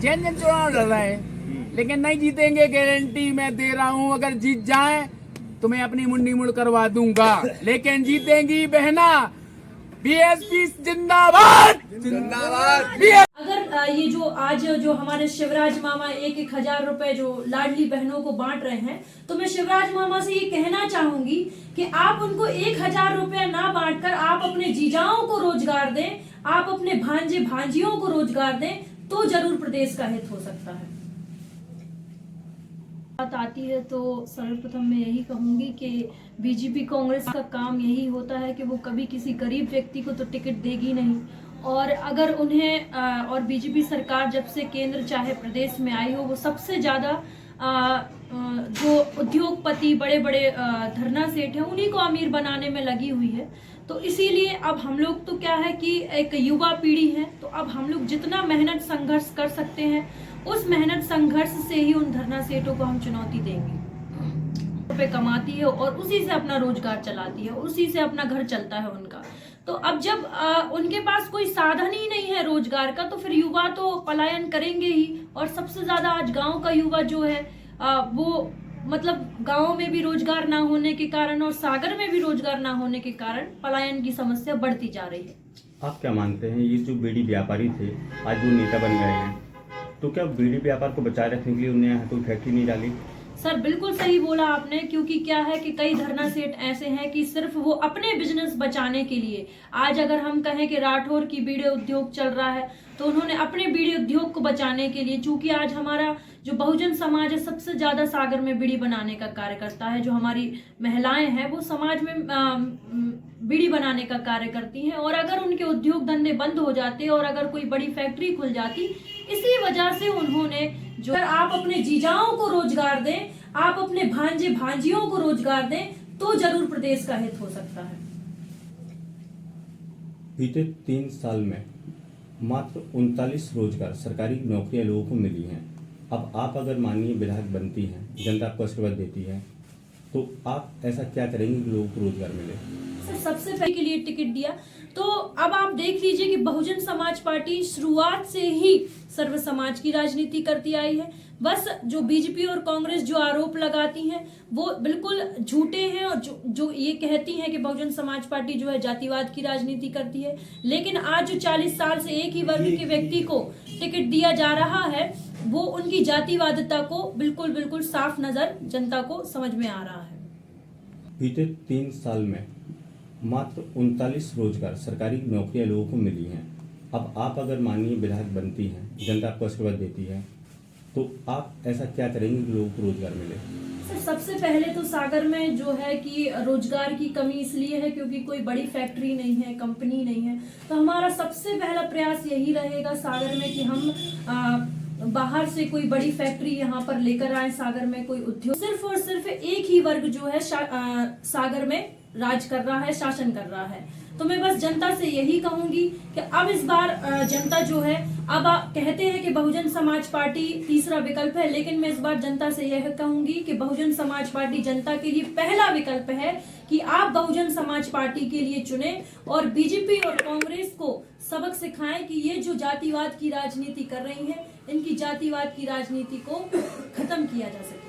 जन चुनाव लड़ रहे हैं, लेकिन नहीं जीतेंगे, गारंटी मैं दे रहा हूँ। अगर जीत जाए तो मैं अपनी मुंडी मुड़ करवा दूंगा, लेकिन जीतेंगी बहना। बीएसपी जिंदाबाद जिंदाबाद। अगर ये जो आज जो हमारे शिवराज मामा 1,000 रुपए जो लाडली बहनों को बांट रहे हैं, तो मैं शिवराज मामा से ये कहना चाहूंगी कि आप उनको 1,000 रुपया ना बांटकर आप अपने जीजाओं को रोजगार दें, आप अपने भांजे भांजियों को रोजगार दें, तो जरूर प्रदेश का हित हो सकता है। बात आती है तो सर्वप्रथम मैं यही कहूंगी कि बीजेपी कांग्रेस का काम यही होता है कि वो कभी किसी गरीब व्यक्ति को तो टिकट देगी नहीं, और अगर उन्हें और बीजेपी सरकार जब से केंद्र चाहे प्रदेश में आई हो, वो सबसे ज्यादा जो उद्योगपति बड़े बड़े धरना सेठ हैं उन्हीं को अमीर बनाने में लगी हुई है। तो इसीलिए अब हम लोग तो क्या है कि एक युवा पीढ़ी है, तो अब हम लोग जितना मेहनत संघर्ष कर सकते हैं उस मेहनत संघर्ष से ही उन धरना सेठों को हम चुनौती देंगे। रुपए कमाती है और उसी से अपना रोजगार चलाती है, उसी से अपना घर चलता है उनका। तो अब जब उनके पास कोई साधन ही नहीं है रोजगार का, तो फिर युवा तो पलायन करेंगे ही। और सबसे ज्यादा आज गांव का युवा जो है वो मतलब गांव में भी रोजगार ना होने के कारण और सागर में भी रोजगार ना होने के कारण पलायन की समस्या बढ़ती जा रही है। आप क्या मानते हैं, ये जो बीड़ी व्यापारी थे आज वो नेता बन गए हैं, तो क्या बीड़ी व्यापार को बचाए रखने के लिए उन्हें यहाँ कोई फैक्ट्री नहीं डाली? सर बिल्कुल सही बोला आपने, क्योंकि क्या है कि कई धरना सेठ ऐसे हैं कि सिर्फ वो अपने बिजनेस बचाने के लिए, आज अगर हम कहें कि राठौर की बीड़ी उद्योग चल रहा है तो उन्होंने अपने बीड़ी उद्योग को बचाने के लिए, चूंकि आज हमारा जो बहुजन समाज है सबसे ज्यादा सागर में बीड़ी बनाने का कार्य करता है, जो हमारी महिलाएं हैं वो समाज में बीड़ी बनाने का कार्य करती हैं, और अगर उनके उद्योग धंधे बंद हो जाते और अगर कोई बड़ी फैक्ट्री खुल जाती, इसी वजह से उन्होंने जो आप अपने जीजाओं को रोजगार दें, आप अपने भांजे भांजियों को रोजगार दें, तो जरूर प्रदेश का हित हो सकता है। बीते 3 साल में मात्र 39 रोजगार सरकारी नौकरियां लोगों को मिली हैं। अब आप अगर माननीय विधायक बनती हैं, जनता आपको आशीर्वाद देती है, तो आप ऐसा क्या करेंगे कि लोगों को रोजगार मिले? सबसे पहले के लिए टिकट दिया, तो अब आप देख लीजिए कि बहुजन समाज पार्टी शुरुआत से ही सर्व समाज की राजनीति करती आई है। बस जो बीजेपी और कांग्रेस जो आरोप लगाती हैं वो बिल्कुल झूठे हैं, और जो ये कहती हैं कि बहुजन समाज पार्टी जो है जातिवाद की राजनीति करती है, लेकिन आज जो 40 साल से एक ही वर्ग के व्यक्ति को टिकट दिया जा रहा है वो उनकी जातिवादिता को बिल्कुल बिल्कुल साफ नजर जनता को समझ में आ रहा है। बीते 3 साल में मात्र 39 रोजगार सरकारी नौकरियां लोगों को मिली हैं। अब आप अगर माननीय विधायक बनती हैं, जनता आपको आशीर्वाद देती है, तो आप ऐसा क्या करेंगे कि लोगों को रोजगार मिले? सर सबसे पहले तो सागर में जो है कि रोजगार की कमी इसलिए है क्योंकि कोई बड़ी फैक्ट्री नहीं है, कंपनी नहीं है। तो हमारा सबसे पहला प्रयास यही रहेगा सागर में कि हम बाहर से कोई बड़ी फैक्ट्री यहाँ पर लेकर आए, सागर में कोई उद्योग। सिर्फ और सिर्फ एक ही वर्ग जो है सागर में राज कर रहा है, शासन कर रहा है। तो मैं बस जनता से यही कहूंगी कि अब इस बार जनता जो है, अब कहते हैं कि बहुजन समाज पार्टी तीसरा विकल्प है, लेकिन मैं इस बार जनता से यह कहूंगी कि बहुजन समाज पार्टी जनता के लिए पहला विकल्प है कि आप बहुजन समाज पार्टी के लिए चुने और बीजेपी और कांग्रेस को सबक सिखाएं कि ये जो जातिवाद की राजनीति कर रही है, इनकी जातिवाद की राजनीति को खत्म किया जा सके।